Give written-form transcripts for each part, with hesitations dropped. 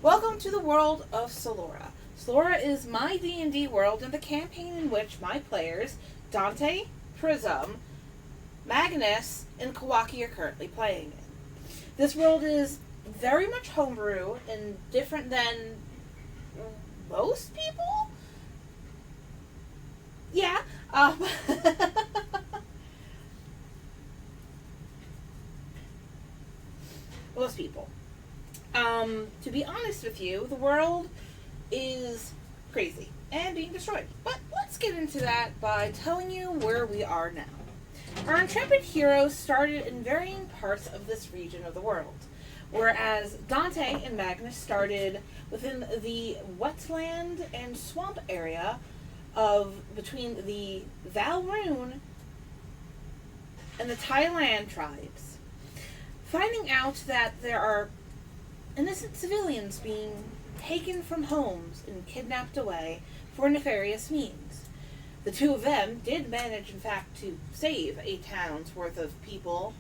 Welcome to the world of Salura. Salura is my D&D world and the campaign in which my players, Dante, Prism, Magnus, and Kawaki are currently playing in. This world is very much homebrew and different than most people? Yeah. Most people. To be honest with you, the world is crazy and being destroyed. But let's get into that by telling you where we are now. Our intrepid heroes started in varying parts of this region of the world, whereas Dante and Magnus started within the wetland and swamp area of between the Valroon and the Thailand tribes, finding out that there are innocent civilians being taken from homes and kidnapped away for nefarious means. The two of them did manage, in fact, to save a town's worth of people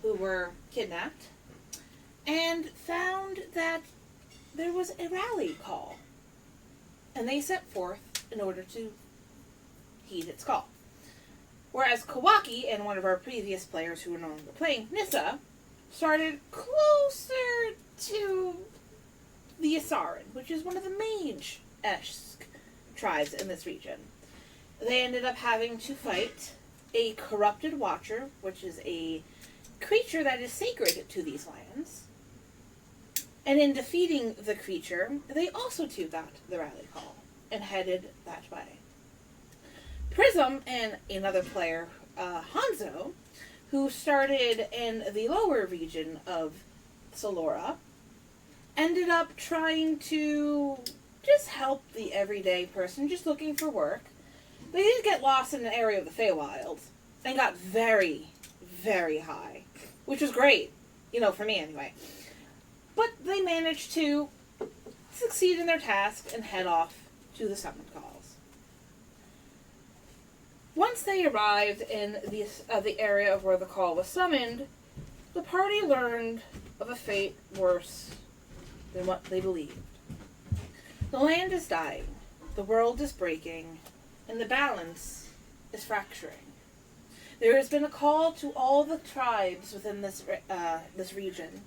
who were kidnapped, and found that there was a rally call, and they set forth in order to heed its call. Whereas Kawaki and one of our previous players who were no longer playing, Nissa, started closer to the Asaran, which is one of the mage-esque tribes in this region. They ended up having to fight a corrupted watcher, which is a creature that is sacred to these lands. And in defeating the creature, they also too got the rally call and headed that way. Prism and another player, Hanzo, who started in the lower region of Salura, ended up trying to just help the everyday person just looking for work. They did get lost in an area of the Feywilds and got very, very high, which was great, for me anyway. But they managed to succeed in their task and head off to the summon calls. Once they arrived in the area of where the call was summoned, the party learned of a fate worse than what they believed. The land is dying, the world is breaking, and the balance is fracturing. There has been a call to all the tribes within this region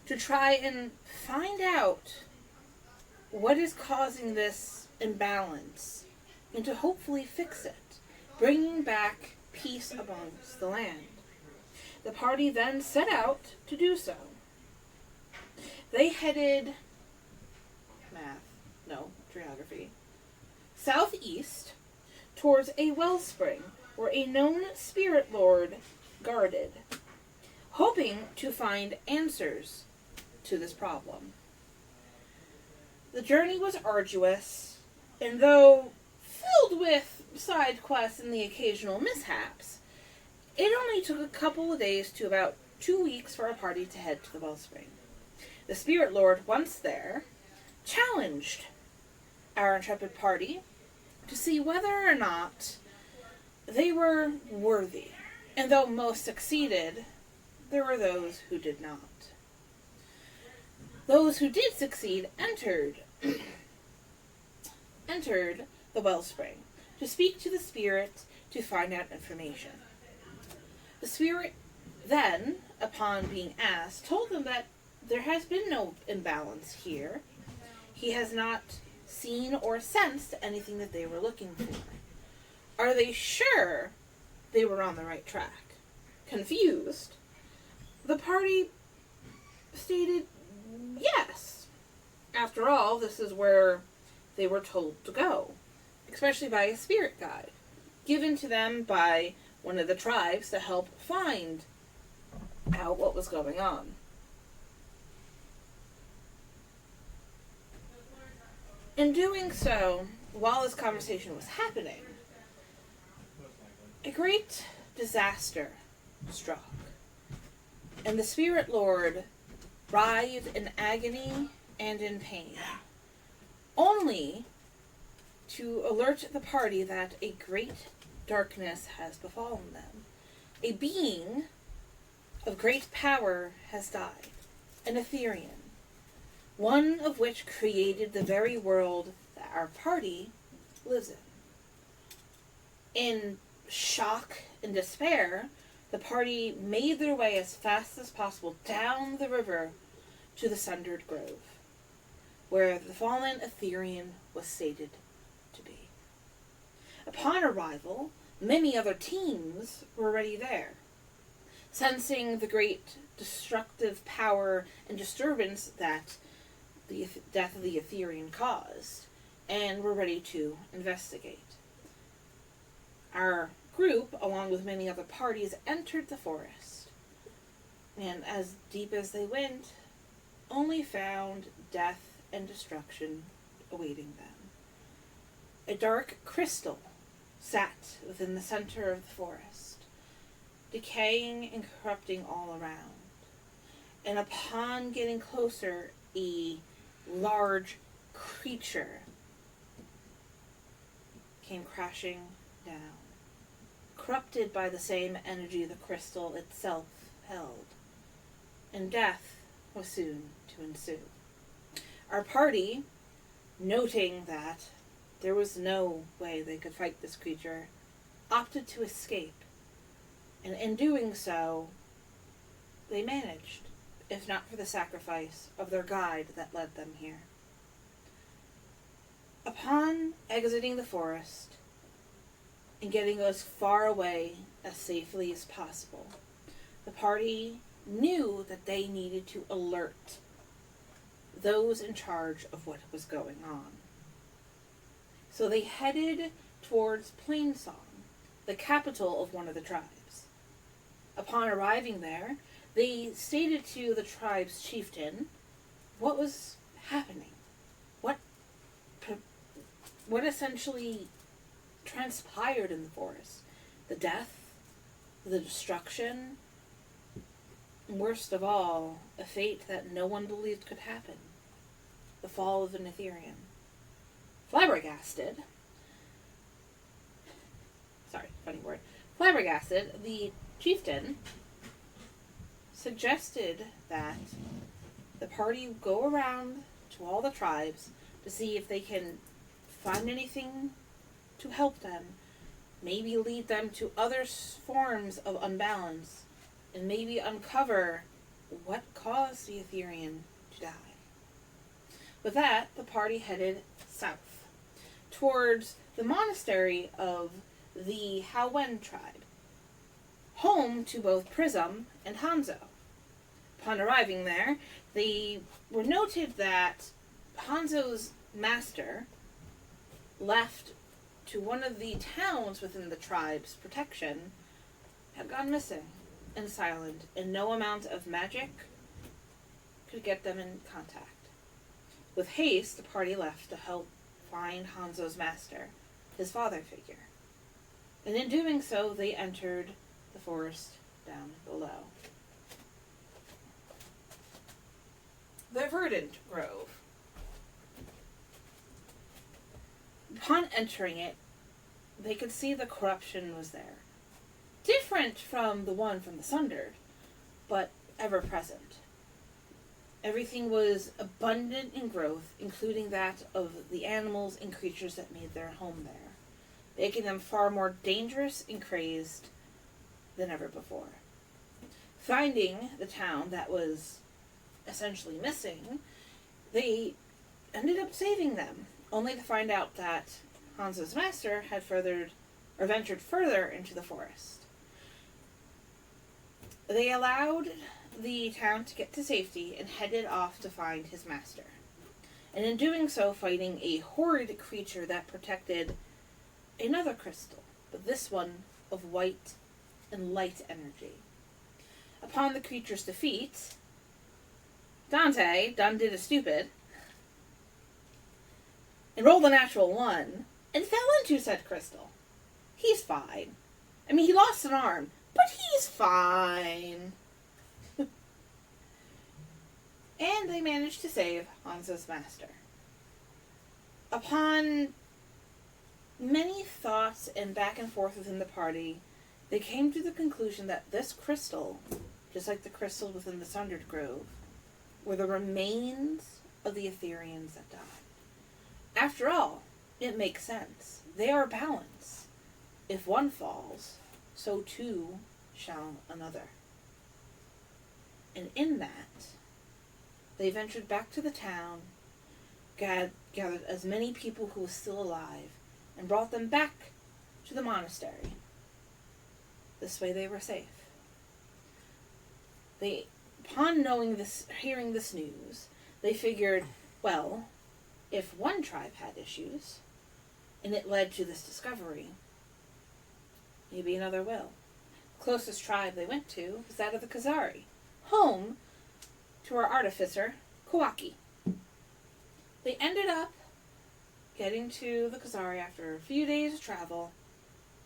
to try and find out what is causing this imbalance and to hopefully fix it, bringing back peace amongst the land. The party then set out to do so. They headed geography, southeast towards a wellspring where a known spirit lord guarded, hoping to find answers to this problem. The journey was arduous, and though filled with side quests and the occasional mishaps, it only took a couple of days to about 2 weeks for our party to head to the wellspring. The Spirit Lord, once there, challenged our intrepid party to see whether or not they were worthy. And though most succeeded, there were those who did not. Those who did succeed entered the wellspring to speak to the spirit to find out information. The spirit then, upon being asked, told them that there has been no imbalance here. He has not seen or sensed anything that they were looking for. Are they sure they were on the right track? Confused, the party stated yes. After all, this is where they were told to go, especially by a spirit guide, given to them by one of the tribes to help find out what was going on. In doing so, while this conversation was happening, a great disaster struck, and the Spirit Lord writhed in agony and in pain, only to alert the party that a great darkness has befallen them. A being of great power has died, an Etherean, one of which created the very world that our party lives in. In shock and despair, the party made their way as fast as possible down the river to the Sundered Grove, where the fallen Etherean was stated to be. Upon arrival, many other teams were already there, sensing the great destructive power and disturbance that the death of the Etherean caused, and were ready to investigate. Our group, along with many other parties, entered the forest, and as deep as they went, only found death and destruction awaiting them. A dark crystal sat within the center of the forest, decaying and corrupting all around. And upon getting closer, a large creature came crashing down, corrupted by the same energy the crystal itself held, and death was soon to ensue. Our party, noting that there was no way they could fight this creature, opted to escape, and in doing so, they managed, if not for the sacrifice of their guide that led them here. Upon exiting the forest and getting as far away as safely as possible, the party knew that they needed to alert those in charge of what was going on. So they headed towards Plainsong, the capital of one of the tribes. Upon arriving there, they stated to the tribe's chieftain what was happening, what essentially transpired in the forest. The death, the destruction, and worst of all, a fate that no one believed could happen. The fall of an Etherean. Flabbergasted, the chieftain suggested that the party go around to all the tribes to see if they can find anything to help them, maybe lead them to other forms of unbalance, and maybe uncover what caused the Etherean to die. With that, the party headed south, towards the monastery of the Hawen tribe, home to both Prism and Hanzo. Upon arriving there, they were noted that Hanzo's master left to one of the towns within the tribe's protection had gone missing and silent, and no amount of magic could get them in contact. With haste, the party left to help find Hanzo's master, his father figure. And in doing so, they entered the forest down below. The Verdant Grove. Upon entering it, they could see the corruption was there. Different from the one from the Sundered, but ever present. Everything was abundant in growth, including that of the animals and creatures that made their home there, making them far more dangerous and crazed than ever before. Finding the town that was essentially missing, they ended up saving them, only to find out that Hanzo's master had ventured further into the forest. They allowed the town to get to safety and headed off to find his master, and in doing so fighting a horrid creature that protected another crystal, but this one of white and light energy. Upon the creature's defeat, Dante done did a stupid and rolled a natural 1 and fell into said crystal. He's fine. I mean, he lost an arm, but he's fine. And they managed to save Hanzo's master. Upon many thoughts and back and forth within the party, they came to the conclusion that this crystal, just like the crystal within the Sundered Grove, were the remains of the Ethereans that die. After all, it makes sense. They are balance. If one falls, so too shall another. And in that, they ventured back to the town, gathered as many people who were still alive, and brought them back to the monastery. This way they were safe. Upon hearing this news, they figured, well, if one tribe had issues, and it led to this discovery, maybe another will. The closest tribe they went to was that of the Khazari, home to our artificer, Kawaki. They ended up getting to the Khazari after a few days of travel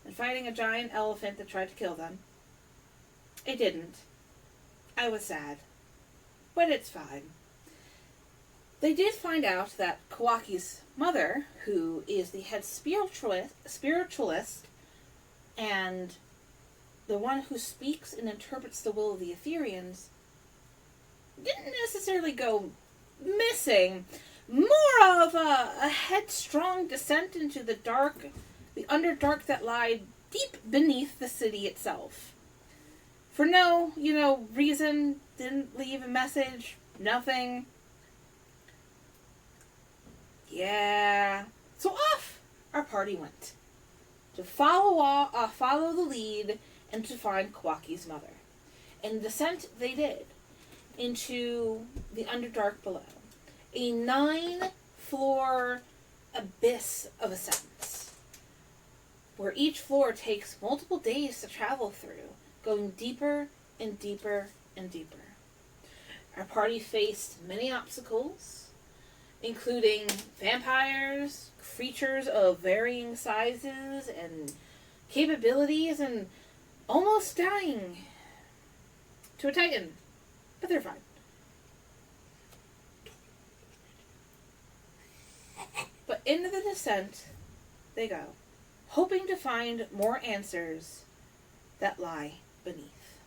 and fighting a giant elephant that tried to kill them. It didn't. I was sad. But it's fine. They did find out that Kawaki's mother, who is the head spiritualist and the one who speaks and interprets the will of the Ethereans, didn't necessarily go missing. More of a headstrong descent into the underdark that lied deep beneath the city itself. For no, reason, didn't leave a message, nothing. Yeah. So off our party went to follow the lead and to find Kawaki's mother. And descent they did into the Underdark below. A 9-floor abyss of ascents, where each floor takes multiple days to travel through, going deeper and deeper and deeper. Our party faced many obstacles, including vampires, creatures of varying sizes and capabilities, and almost dying to a titan. But they're fine. But into the descent they go, hoping to find more answers that lie beneath.